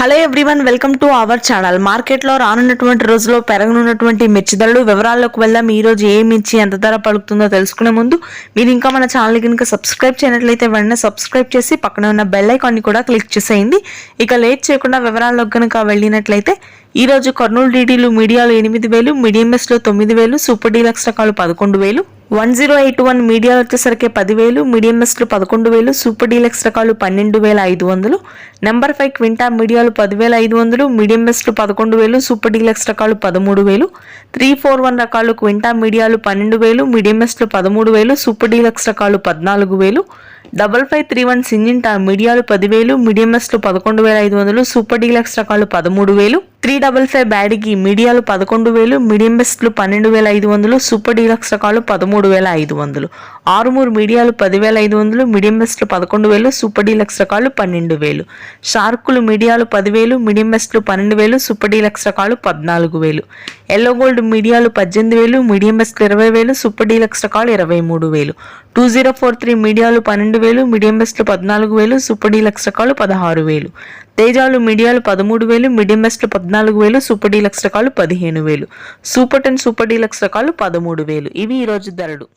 Hello everyone, welcome to our channel. మార్కెట్లో రానున్నటువంటి రోజుల్లో పెరగనున్నటువంటి మిర్చి ధరలు వివరాల్లోకి వెళ్దాం. ఈ రోజు ఏ మిర్చి ఎంత ధర పలుకుతుందో తెలుసుకునే ముందు మీరు ఇంకా మన ఛానల్ కనుక సబ్స్క్రైబ్ చేయనట్లయితే వెంటనే సబ్స్క్రైబ్ చేసి పక్కన ఉన్న బెల్ ఐకాన్ని కూడా క్లిక్ చేసేయండి. ఇక లేట్ చేయకుండా వివరాల్లోకి కనుక వెళ్ళినట్లయితే ఈ రోజు కర్నూలు డీడీలు మీడియాలు 8,000, మీడియం ఎస్లో 9,000, సూపర్ డీలక్స్ రకాలు 11,000, 1081 మీడియాలు వచ్చేసరికి 10,000, మీడియం ఎస్లు 11,000, సూపర్ డీలక్స్ రకాలు 12,500, నెంబర్ 5 క్వింటా మీడియాలు 10,500, మీడియం ఎస్లు 11,000, సూపర్ డీలక్స్ రకాలు 13,000, 341 రకాలు క్వింటా మీడియాలు 12,000, మీడియం ఎస్లు 13,000, సూపర్ డీలక్స్ రకాలు 14,000, 5531 సింజింటా మీడియాలు 10,000, మీడియం ఎస్లు 11,500, సూపర్ డీలక్స్ రకాలు 13,000, 355 బ్యాడికి మీడియాలు 11,000, మీడియం బెస్ట్లు 12,500, సూపర్ డీలక్స్ రకాలు 13,500, 6 మీడియాలు 10,500, మీడియం బెస్ట్లు 11,000, సూపర్ డీలక్స్ రకాలు 12,000, షార్కులు మీడియాలు 10,000, మీడియం బెస్ట్లు 12,000, సూపర్ డీలక్స్ రకాలు 14,000, ఎల్లో గోల్డ్ మీడియాలు 18,000, మీడియం బెస్ట్లు 20,000, సూపర్ డీలక్స్ రకాలు 23,000, 2043 మీడియాలు 12,000, మీడియం బెస్ట్లు 14,000, సూపర్ డీలక్స్ రకాలు 16,000, తేజాలు మీడియాలు 13,000, మీడియం బెస్ట్లు 14,000, సూపర్ డీలక్స్ రకాలు 15,000, సూపర్ 10 సూపర్ డీలక్స్ రకాలు 13,000. ఇవి ఈరోజు ధరలు.